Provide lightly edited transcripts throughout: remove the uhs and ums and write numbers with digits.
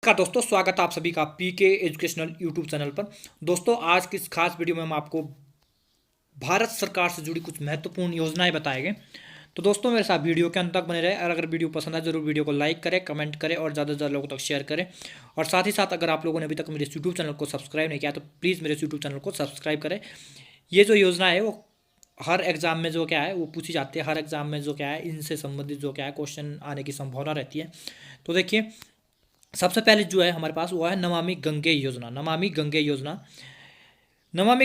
का दोस्तों स्वागत है आप सभी का पीके एजुकेशनल यूट्यूब चैनल पर। दोस्तों आज की इस खास वीडियो में हम आपको भारत सरकार से जुड़ी कुछ महत्वपूर्ण योजनाएं बताएंगे। तो दोस्तों मेरे साथ वीडियो के अंत तक बने रहे और अगर वीडियो पसंद आए जरूर वीडियो को लाइक करें, कमेंट करें और ज़्यादा से ज़्यादा लोगों तक शेयर करें। और साथ ही साथ अगर आप लोगों ने अभी तक मेरे यूट्यूब चैनल को सब्सक्राइब नहीं किया तो प्लीज़ मेरे यूट्यूब चैनल को सब्सक्राइब करें। ये जो योजना है वो हर एग्जाम में जो क्या है वो पूछी जाती है, हर एग्जाम में जो क्या है इनसे संबंधित जो क्या है क्वेश्चन आने की संभावना रहती है। तो देखिए सबसे पहले जो है हमारे पास वो है नमामि गंगे योजना। नमामि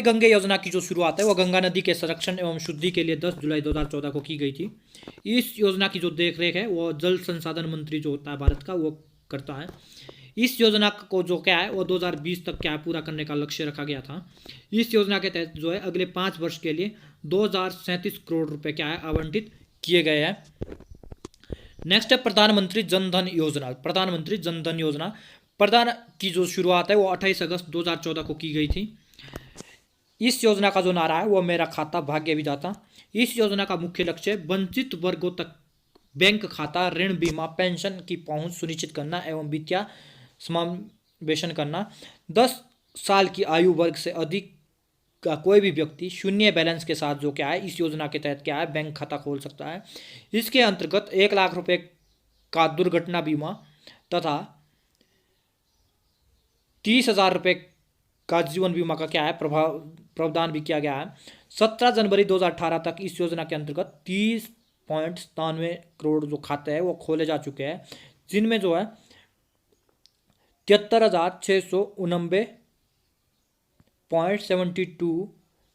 गंगे योजना की जो शुरुआत है वो गंगा नदी के संरक्षण एवं शुद्धि के लिए 10 जुलाई 2014 को की गई थी। इस योजना की जो देखरेख है वो जल संसाधन मंत्री जो होता है भारत का वो करता है। इस योजना को जो क्या है वो 2020 तक क्या है पूरा करने का लक्ष्य रखा गया था। इस योजना के तहत जो है अगले 5 वर्ष के लिए 2037 करोड़ रुपए क्या है आवंटित किए गए हैं। नेक्स्ट है प्रधानमंत्री जन धन योजना। प्रधान की जो शुरुआत है वो 28 अगस्त 2014 को की गई थी। इस योजना का जो नारा है वो मेरा खाता भाग्य विधाता। इस योजना का मुख्य लक्ष्य वंचित वर्गों तक बैंक खाता, ऋण, बीमा, पेंशन की पहुंच सुनिश्चित करना एवं वित्तीय समावेशन करना। 10 साल की आयु वर्ग से अधिक का कोई भी व्यक्ति शून्य बैलेंस के साथ जो क्या है इस योजना के तहत क्या है बैंक खाता खोल सकता है। इसके अंतर्गत 1 लाख रुपए का दुर्घटना बीमा तथा 30,000 रुपये का जीवन बीमा का क्या है प्रावधान भी किया गया है। 17 जनवरी 2018 तक इस योजना के अंतर्गत 30.97 करोड़ जो खाते हैं वो खोले जा चुके हैं, जिनमें जो है 73,689.72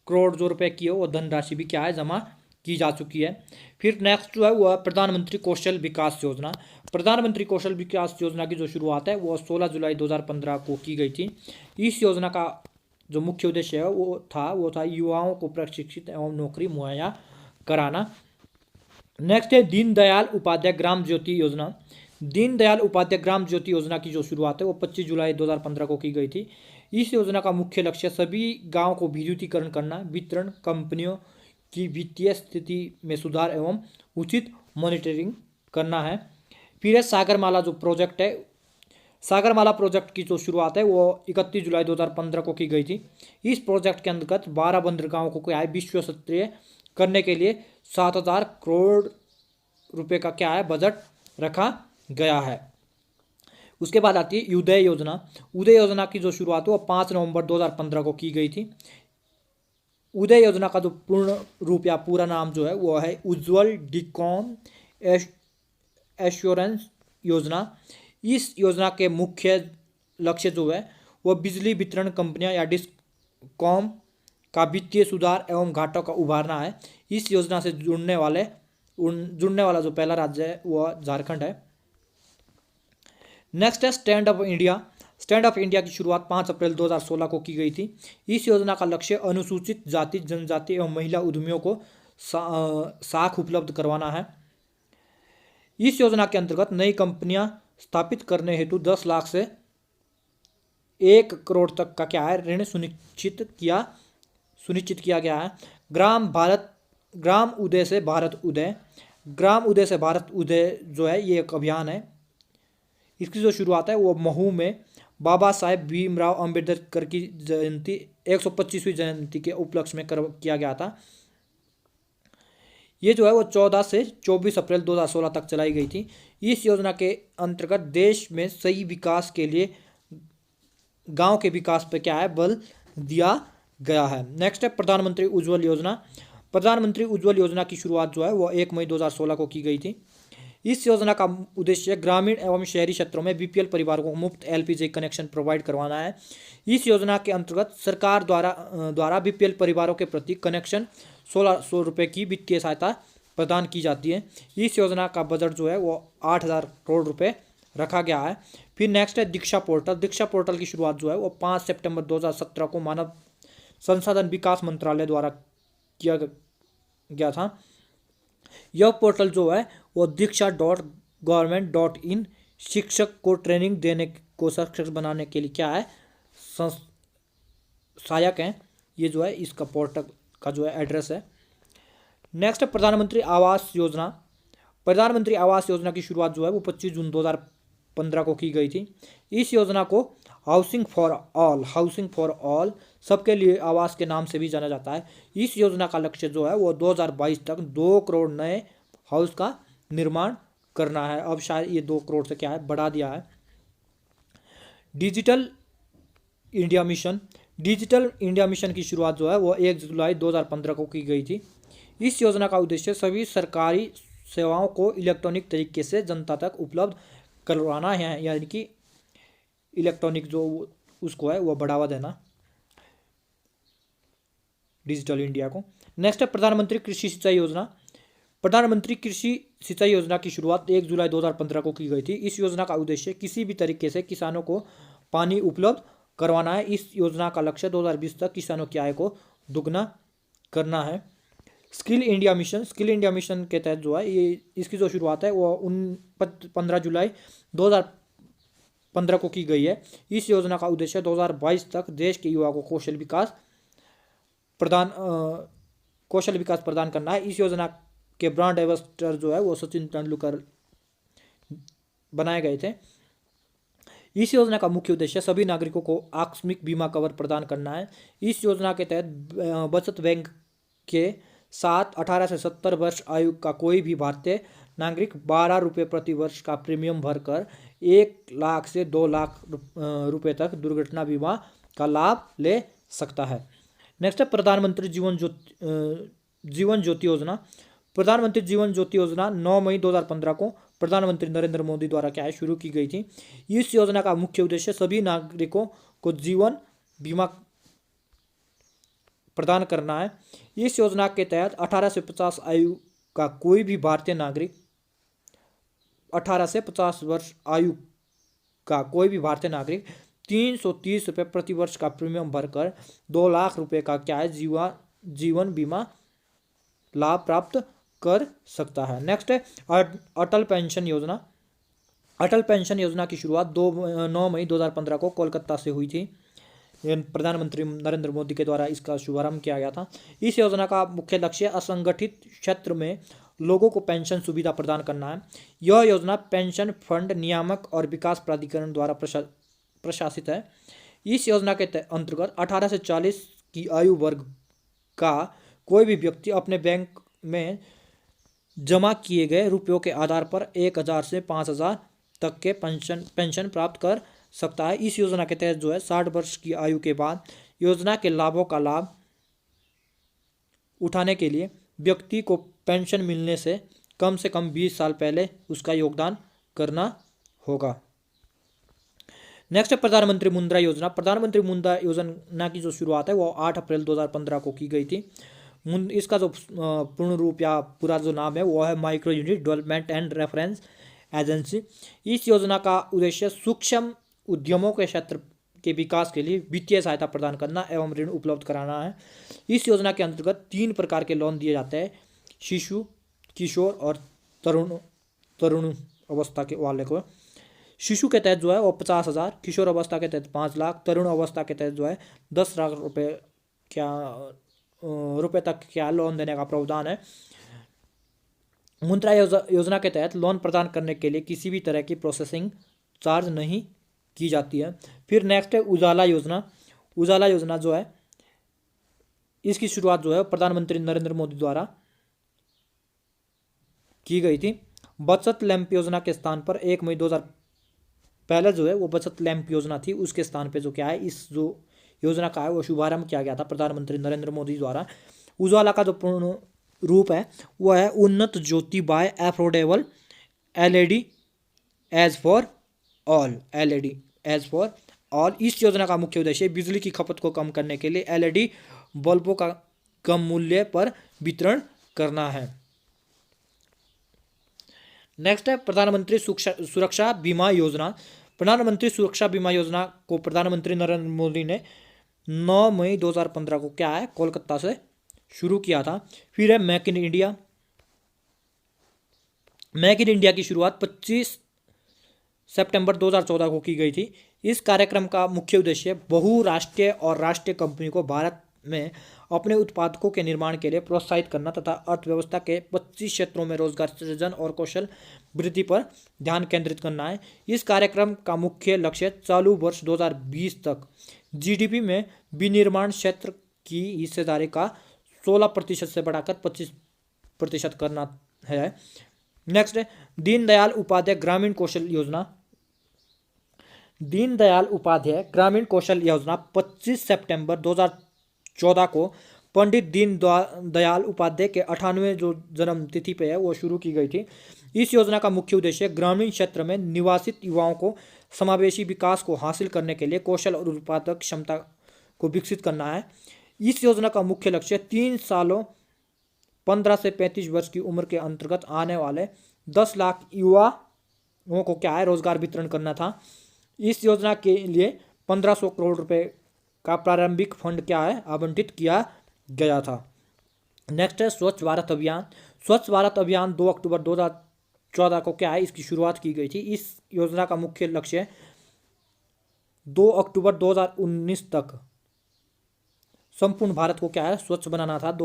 करोड़ जो रुपए की है वो धनराशि भी क्या है जमा की जा चुकी है। फिर नेक्स्ट जो है वो प्रधानमंत्री कौशल विकास योजना। प्रधानमंत्री कौशल विकास योजना की जो शुरुआत है वो 16 जुलाई 2015 को की गई थी। इस योजना का जो मुख्य उद्देश्य है वो था युवाओं को प्रशिक्षित एवं नौकरी मुहैया कराना। नेक्स्ट है दीनदयाल उपाध्याय ग्राम ज्योति योजना। दीनदयाल उपाध्याय ग्राम ज्योति योजना की जो शुरुआत है वो 25 जुलाई 2015 को की गई थी। इस योजना का मुख्य लक्ष्य सभी गांव को विद्युतीकरण करना, वितरण कंपनियों की वित्तीय स्थिति में सुधार एवं उचित मॉनिटरिंग करना है। फिर है सागरमाला जो प्रोजेक्ट है। सागरमाला प्रोजेक्ट की जो शुरुआत है वो 31 जुलाई 2015 को की गई थी। इस प्रोजेक्ट के अंतर्गत 12 बंदरगाहों को क्या है विश्व स्तरीय करने के लिए 7,000 करोड़ रुपए का क्या है बजट रखा गया है। उसके बाद आती है उदय योजना। उदय योजना की जो शुरुआत है वो 5 नवंबर 2015 को की गई थी। उदय योजना का जो पूर्ण रूप या पूरा नाम जो है वो है उज्ज्वल डिकॉम एश्योरेंस योजना। इस योजना के मुख्य लक्ष्य जो है वो बिजली वितरण कंपनियां या डिस्कॉम का वित्तीय सुधार एवं घाटों का उभारना है। इस योजना से जुड़ने वाला जो पहला राज्य है वो झारखंड है। नेक्स्ट है stand up India. Stand up India की शुरुआत 5 अप्रैल 2016 को की गई थी। इस योजना का लक्ष्य अनुसूचित जाति, जनजाति एवं महिला उद्यमियों को साख उपलब्ध करवाना है। इस योजना के अंतर्गत नई कंपनियां स्थापित करने हेतु 10 लाख से 1 करोड़ तक का क्या है ऋण सुनिश्चित किया गया है। ग्राम उदय से भारत उदय जो है ये एक अभियान है। इसकी जो शुरुआत है वो महू में बाबा साहेब भीमराव अंबेडकर की जयंती 125वीं जयंती के उपलक्ष्य में किया गया था। ये जो है वो 14 से 24 अप्रैल 2016 तक चलाई गई थी। इस योजना के अंतर्गत देश में सही विकास के लिए गांव के विकास पर क्या है बल दिया गया है। नेक्स्ट है प्रधानमंत्री उज्ज्वल योजना। प्रधानमंत्री उज्ज्वल योजना की शुरुआत जो है वो 1 मई 2016 को की गई थी। इस योजना का उद्देश्य ग्रामीण एवं शहरी क्षेत्रों में बीपीएल परिवारों को मुफ्त एलपीजी कनेक्शन प्रोवाइड करवाना है। इस योजना के अंतर्गत सरकार द्वारा बीपीएल परिवारों के प्रति कनेक्शन 1,600 रुपये की वित्तीय सहायता प्रदान की जाती है। इस योजना का बजट जो है वो 8,000 करोड़ रुपये रखा गया है। फिर नेक्स्ट है दीक्षा पोर्टल। दीक्षा पोर्टल की शुरुआत जो है वो 5 सितंबर 2017 को मानव संसाधन विकास मंत्रालय द्वारा किया गया था। यह पोर्टल जो है वो diksha.government.in शिक्षक को ट्रेनिंग देने को सक्षम बनाने के लिए क्या है सहायक है। ये जो है इसका पोर्टल का जो है एड्रेस है। नेक्स्ट प्रधानमंत्री आवास योजना। प्रधानमंत्री आवास योजना की शुरुआत जो है वो 25 जून 2015 को की गई थी। इस योजना को हाउसिंग फॉर ऑल सबके लिए आवास के नाम से भी जाना जाता है। इस योजना का लक्ष्य जो है वो 2022 तक 2 करोड़ नए हाउस का निर्माण करना है। अब शायद ये 2 करोड़ से क्या है बढ़ा दिया है। डिजिटल इंडिया मिशन की शुरुआत जो है वो 1 जुलाई 2015 को की गई थी। इस योजना का उद्देश्य सभी सरकारी सेवाओं को इलेक्ट्रॉनिक तरीके से जनता तक उपलब्ध करवाना है, यानी कि इलेक्ट्रॉनिक जो उसको है वो बढ़ावा देना, डिजिटल इंडिया को। नेक्स्ट है प्रधानमंत्री कृषि सिंचाई योजना। प्रधानमंत्री कृषि सिंचाई योजना की शुरुआत 1 जुलाई 2015 को की गई थी। इस योजना का उद्देश्य किसी भी तरीके से किसानों को पानी उपलब्ध करवाना है। इस योजना का लक्ष्य 2020 तक किसानों की आय को दुगना करना है। स्किल इंडिया मिशन के तहत जो है ये इसकी जो शुरुआत है वो 15 जुलाई 2015 को की गई है। इस योजना का उद्देश्य 2022 तक देश के युवा को कौशल विकास प्रदान करना है। इस योजना के ब्रांड एम्बेसडर जो है वो सचिन तेंदुलकर बनाए गए थे। इस योजना का मुख्य उद्देश्य सभी नागरिकों को आकस्मिक बीमा कवर प्रदान करना है। इस योजना के तहत बचत बैंक के साथ 18 से 70 वर्ष आयु का कोई भी भारतीय नागरिक 12 रुपये प्रति वर्ष का प्रीमियम भरकर 1 लाख से 2 लाख रुपये तक दुर्घटना बीमा का लाभ ले सकता है। नेक्स्ट है प्रधानमंत्री जीवन ज्योति योजना। प्रधानमंत्री जीवन ज्योति योजना 9 मई 2015 को प्रधानमंत्री नरेंद्र मोदी द्वारा क्या है शुरू की गई थी। इस योजना का मुख्य उद्देश्य सभी नागरिकों को जीवन बीमा प्रदान करना है। इस योजना के तहत 18 से 50 आयु का कोई भी भारतीय नागरिक 18 से 50 वर्ष आयु का कोई भी भारतीय नागरिक 330 रुपये प्रति वर्ष का प्रीमियम भरकर 2 लाख रुपए का क्या है जीवन बीमा लाभ प्राप्त कर सकता है। नेक्स्ट है अटल पेंशन योजना। अटल पेंशन योजना की शुरुआत 9 मई 2015 को कोलकाता से हुई थी। प्रधानमंत्री नरेंद्र मोदी के द्वारा इसका शुभारंभ किया गया था। इस योजना का मुख्य लक्ष्य असंगठित क्षेत्र में लोगों को पेंशन सुविधा प्रदान करना है। यह योजना पेंशन फंड नियामक और विकास प्राधिकरण द्वारा प्रशासित है। इस योजना के अंतर्गत 18 से 40 की आयु वर्ग का कोई भी व्यक्ति अपने बैंक में जमा किए गए रुपयों के आधार पर 1000 से 5000 तक के पेंशन प्राप्त कर सकता है। इस योजना के तहत जो है 60 वर्ष की आयु के बाद योजना के लाभों का लाभ उठाने के लिए व्यक्ति को पेंशन मिलने से कम 20 साल पहले उसका योगदान करना होगा। नेक्स्ट है प्रधानमंत्री मुद्रा योजना। प्रधानमंत्री मुद्रा योजना की जो शुरुआत है वो 8 अप्रैल 2015 को की गई थी। इसका जो पूर्ण रूप या पूरा जो नाम है वो है micro unit development and reference agency. इस योजना का उद्देश्य सूक्ष्म उद्यमों के क्षेत्र के विकास के लिए वित्तीय सहायता प्रदान करना एवं ऋण उपलब्ध कराना है। इस योजना के अंतर्गत 3 प्रकार के लोन दिए जाते हैं, शिशु, किशोर और तरुण अवस्था के वाले को। शिशु के तहत जो है वो 50,000, किशोर अवस्था के तहत 5 लाख, तरुण अवस्था के तहत जो है 10 लाख रुपए तक क्या लोन देने का प्रावधान है। मुद्रा योजना के तहत लोन प्रदान करने के लिए किसी भी तरह की प्रोसेसिंग चार्ज नहीं की जाती है। फिर नेक्स्ट है उजाला योजना। उजाला योजना जो है इसकी शुरुआत जो है प्रधानमंत्री नरेंद्र मोदी द्वारा की गई थी। बचत लैंप योजना के स्थान पर 1 मई 2000 पहले जो है वो बचत लैंप योजना थी, उसके स्थान पे जो क्या है इस जो योजना का है वो शुभारंभ किया गया था प्रधानमंत्री नरेंद्र मोदी द्वारा। उजाला का जो पूर्ण रूप है वो है Unnat Jyoti by affordable LEDs for all. LEDs for all. इस योजना का मुख्य उद्देश्य बिजली की खपत को कम करने के लिए एलईडी बल्बों का कम मूल्य पर वितरण करना है। नेक्स्ट है प्रधानमंत्री सुरक्षा बीमा योजना। प्रधानमंत्री सुरक्षा बीमा योजना को प्रधानमंत्री नरेंद्र मोदी ने 9 मई 2015 को क्या है कोलकाता से शुरू किया था। फिर है make in India. Make in India की शुरुआत 25 सितंबर 2014 को की गई थी। इस कार्यक्रम का मुख्य उद्देश्य बहुराष्ट्रीय और राष्ट्रीय कंपनी को भारत में अपने उत्पादकों के निर्माण के लिए प्रोत्साहित करना तथा अर्थव्यवस्था के 25 क्षेत्रों में रोजगार सृजन और कौशल वृद्धि पर ध्यान केंद्रित करना है। इस कार्यक्रम का मुख्य लक्ष्य चालू वर्ष 2020 तक जीडीपी में विनिर्माण क्षेत्र की हिस्सेदारी का 16% से बढ़ाकर 25% करना है। नेक्स्ट है दीनदयाल उपाध्याय ग्रामीण कौशल योजना। दीनदयाल उपाध्याय ग्रामीण कौशल योजना 25 सितंबर 2014 को पंडित दीनदयाल उपाध्याय के 98वें जो जन्म तिथि पे है वो शुरू की गई थी। इस योजना का मुख्य उद्देश्य ग्रामीण क्षेत्र में निवासित युवाओं को समावेशी विकास को हासिल करने के लिए कौशल और उत्पादक क्षमता को विकसित करना है। इस योजना का मुख्य लक्ष्य 3 सालों 15 से 35 वर्ष की उम्र के अंतर्गत आने वाले 10 लाख युवाओं को क्या है रोजगार वितरण करना था। इस योजना के लिए 1500 करोड़ रुपए का प्रारंभिक फंड क्या है आवंटित किया गया था। नेक्स्ट है स्वच्छ भारत अभियान। स्वच्छ भारत अभियान 2 अक्टूबर 2014 को क्या है इसकी शुरुआत की गई थी। इस योजना का मुख्य लक्ष्य 2 अक्टूबर 2019 तक संपूर्ण भारत को क्या है स्वच्छ बनाना था।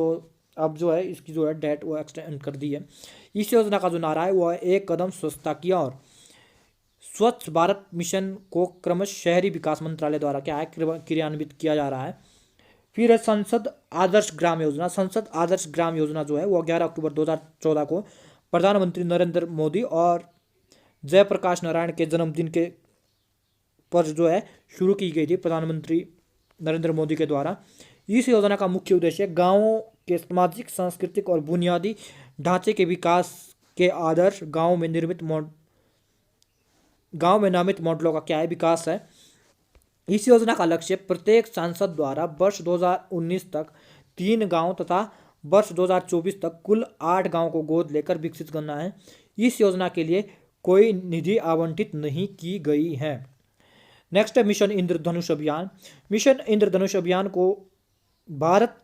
अब जो है इसकी जो है डेट वो एक्सटेंड कर दी है। इस योजना का जो नारा है वो है एक कदम स्वच्छता की ओर। स्वच्छ भारत मिशन को क्रमशः शहरी विकास मंत्रालय द्वारा क्या है क्रियान्वित किया जा रहा है। फिर है संसद आदर्श ग्राम योजना। संसद आदर्श ग्राम योजना जो है वो 11 अक्टूबर 2014 को प्रधानमंत्री नरेंद्र मोदी और जयप्रकाश नारायण के जन्मदिन के पर जो है शुरू की गई थी प्रधानमंत्री नरेंद्र मोदी के द्वारा। इस योजना का मुख्य उद्देश्य गांवों के सामाजिक सांस्कृतिक और बुनियादी ढांचे के विकास के आदर्श गांव में नामित मॉडलों का क्या है विकास है। इस योजना का लक्ष्य प्रत्येक सांसद द्वारा वर्ष 2019 तक 3 गांव तथा वर्ष 2024 तक कुल 8 गांव को गोद लेकर विकसित करना है। इस योजना के लिए कोई निधि आवंटित नहीं की गई है। नेक्स्ट है मिशन इंद्रधनुष अभियान। मिशन इंद्रधनुष अभियान को भारत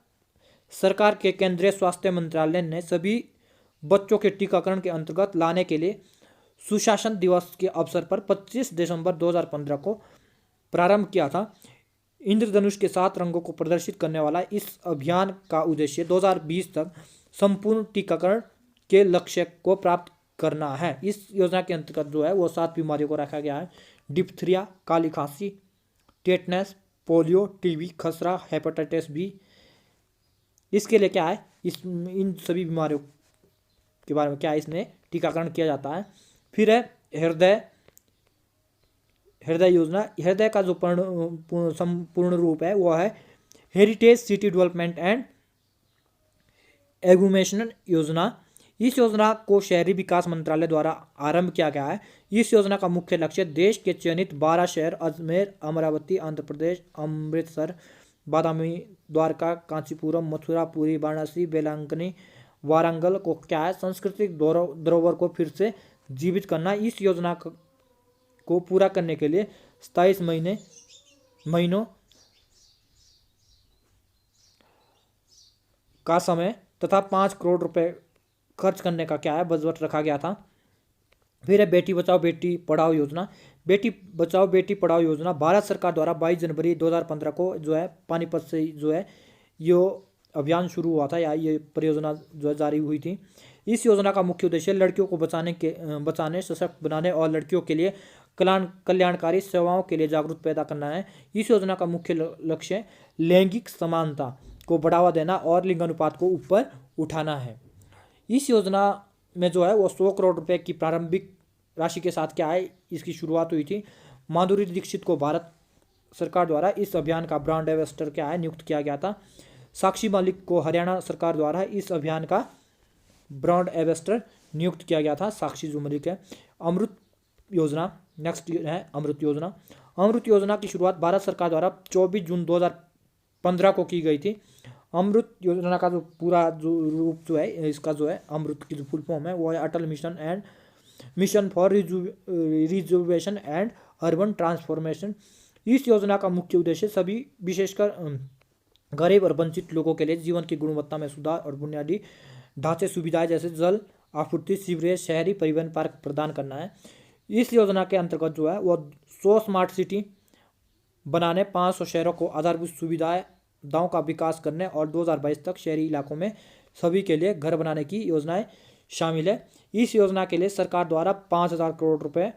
सरकार के केंद्रीय स्वास्थ्य मंत्रालय ने सभी बच्चों के टीकाकरण के अंतर्गत लाने के लिए सुशासन दिवस के अवसर पर 25 दिसंबर 2015 को प्रारंभ किया था। इंद्रधनुष के 7 रंगों को प्रदर्शित करने वाला इस अभियान का उद्देश्य 2020 तक संपूर्ण टीकाकरण के लक्ष्य को प्राप्त करना है। इस योजना के अंतर्गत जो है वो 7 बीमारियों को रखा गया है। डिप्थीरिया, काली खांसी, टेटनस, पोलियो, टीबी, खसरा, हेपेटाइटिस बी। इसके लिए क्या है इन सभी बीमारियों के बारे में क्या है इसमें टीकाकरण किया जाता है। फिर है हृदय योजना। हृदय का जो पूर्ण रूप है वो है हेरिटेज सिटी डेवलपमेंट एंड एगुमेशन योजना। इस योजना को शहरी विकास मंत्रालय द्वारा आरंभ किया गया है। इस योजना का मुख्य लक्ष्य देश के चयनित 12 शहर अजमेर, अमरावती, आंध्र प्रदेश, अमृतसर, बादामी, द्वारका, कांचीपुरम, मथुरा, पुरी, वाराणसी, बेलांगनी, वारंगल को क्या है सांस्कृतिक धरोहर को फिर से जीवित करना। इस योजना को पूरा करने के लिए 27 महीनों का समय तथा 5 करोड़ रुपए खर्च करने का क्या है बजट रखा गया था। फिर है बेटी बचाओ बेटी पढ़ाओ योजना। बेटी बचाओ बेटी पढ़ाओ योजना भारत सरकार द्वारा 22 जनवरी 2015 को जो है पानीपत से जो है ये अभियान शुरू हुआ था या ये परियोजना जो है जारी हुई थी। इस योजना का मुख्य उद्देश्य लड़कियों को बचाने सशक्त बनाने और लड़कियों के लिए कल्याणकारी सेवाओं के लिए जागरूक पैदा करना है। इस योजना का मुख्य लक्ष्य लैंगिक समानता को बढ़ावा देना और लिंगानुपात को ऊपर उठाना है। इस योजना में जो है वो 100 करोड़ रुपए की प्रारंभिक राशि के साथ क्या है इसकी शुरुआत हुई थी। माधुरी दीक्षित को भारत सरकार द्वारा इस अभियान का ब्रांड एम्बेसडर क्या है नियुक्त किया गया था। साक्षी मलिक को हरियाणा सरकार द्वारा इस अभियान का ब्रांड एम्बेसडर नियुक्त किया गया था। साक्षी जो मलिक है। अमृत योजना नेक्स्ट है अमृत योजना। अमृत योजना की शुरुआत भारत सरकार द्वारा 24 जून 2015 को की गई थी। अमृत योजना का जो पूरा जो रूप जो है इसका जो है अमृत की जो फुल फॉर्म है वो है Atal mission for rejuvenation and urban transformation. इस योजना का मुख्य उद्देश्य सभी विशेषकर गरीब और वंचित लोगों के लिए जीवन की गुणवत्ता में सुधार और बुनियादी ढांचे सुविधाएं जैसे जल आपूर्ति, सीवरेज, शहरी परिवहन पार्क प्रदान करना है। इस योजना के अंतर्गत जो है वो 100 स्मार्ट सिटी बनाने, 500 शहरों को आधारभूत सुविधाओं का विकास करने और 2022 तक शहरी इलाकों में सभी के लिए घर बनाने की योजनाएं शामिल है। इस योजना के लिए सरकार द्वारा 5,000 करोड़ रुपए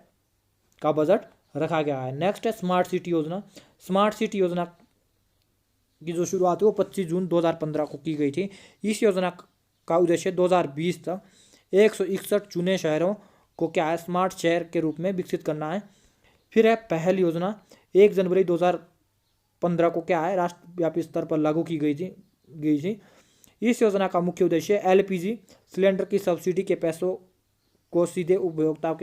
का बजट रखा गया है। नेक्स्ट है स्मार्ट सिटी योजना। स्मार्ट सिटी योजना की जो शुरुआत है वो 25 जून 2015 को की गई थी। इस योजना का उद्देश्य 2020 तक 161 चुने शहरों को क्या है स्मार्ट शहर के रूप में विकसित करना है। फिर है पहल योजना, 1 जनवरी 2015 को क्या है राष्ट्रव्यापी स्तर पर लागू की गई थी। इस योजना का मुख्य उद्देश्य एलपीजी सिलेंडर की सब्सिडी के पैसों को सीधे उपभोक्ताओं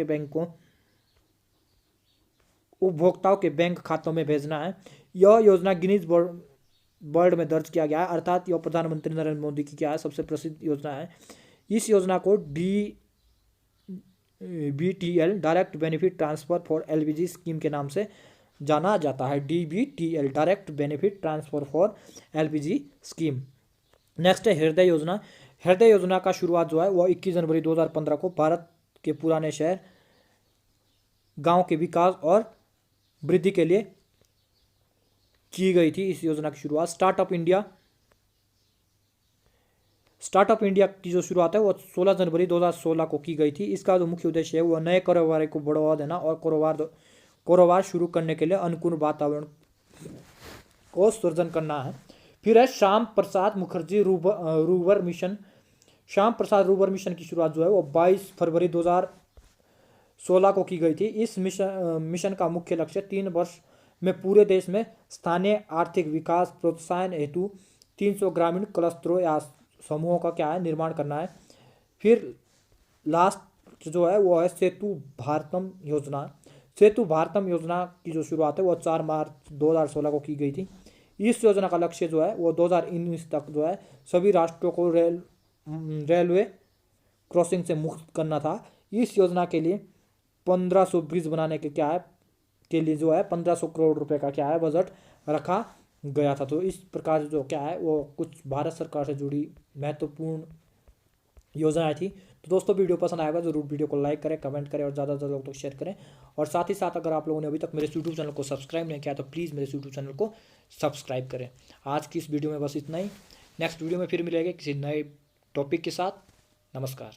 के बैंक खातों में भेजना है। यह योजना गिनीज वर्ल्ड में दर्ज किया गया है, अर्थात यह प्रधानमंत्री नरेंद्र मोदी की क्या है सबसे प्रसिद्ध योजना है। इस योजना को DBTL direct benefit transfer for LPG scheme के नाम से जाना जाता है। DBTL direct benefit transfer for LPG scheme. Next है हृदय योजना। हृदय योजना का शुरुआत जो है वह 21 जनवरी 2015 को भारत के पुराने शहर गांव के विकास और वृद्धि के लिए की गई थी। इस योजना की शुरुआत स्टार्टअप इंडिया की जो शुरुआत है वो 16 जनवरी 2016 को की गई थी। इसका जो मुख्य उद्देश्य है वह नए कारोबार को बढ़ावा देना और कारोबार शुरू करने के लिए अनुकूल वातावरण को सृजन करना है। फिर है Shyam Prasad Mukherjee rurban mission. Shyam Prasad rurban mission की शुरुआत जो है वो 22 फरवरी 2016 को की गई थी। इस मिशन का मुख्य लक्ष्य 3 वर्ष में पूरे देश में स्थानीय आर्थिक विकास प्रोत्साहन हेतु 300 ग्रामीण क्लस्टरों या समूहों का क्या है निर्माण करना है। फिर लास्ट जो है वो है सेतु भारतम योजना। सेतु भारतम योजना की जो शुरुआत है वो 4 मार्च 2016 को की गई थी। इस योजना का लक्ष्य जो है वो 2019 तक जो है सभी राष्ट्रों को रेलवे क्रॉसिंग से मुक्त करना था। इस योजना के लिए 1500 ब्रिज बनाने के लिए जो है 1500 करोड़ रुपए का क्या है बजट रखा गया था। तो इस प्रकार जो क्या है वो कुछ भारत सरकार से जुड़ी महत्वपूर्ण योजनाएं थी। तो दोस्तों वीडियो पसंद आएगा जरूर वीडियो को लाइक करें, कमेंट करें और ज़्यादा से ज़्यादा लोग तक शेयर करें। और साथ ही साथ अगर आप लोगों ने अभी तक मेरे यूट्यूब चैनल को सब्सक्राइब नहीं किया तो प्लीज़ मेरे यूट्यूब चैनल को सब्सक्राइब करें। आज की इस वीडियो में बस इतना ही। नेक्स्ट वीडियो में फिर मिलेंगे किसी नए टॉपिक के साथ। नमस्कार।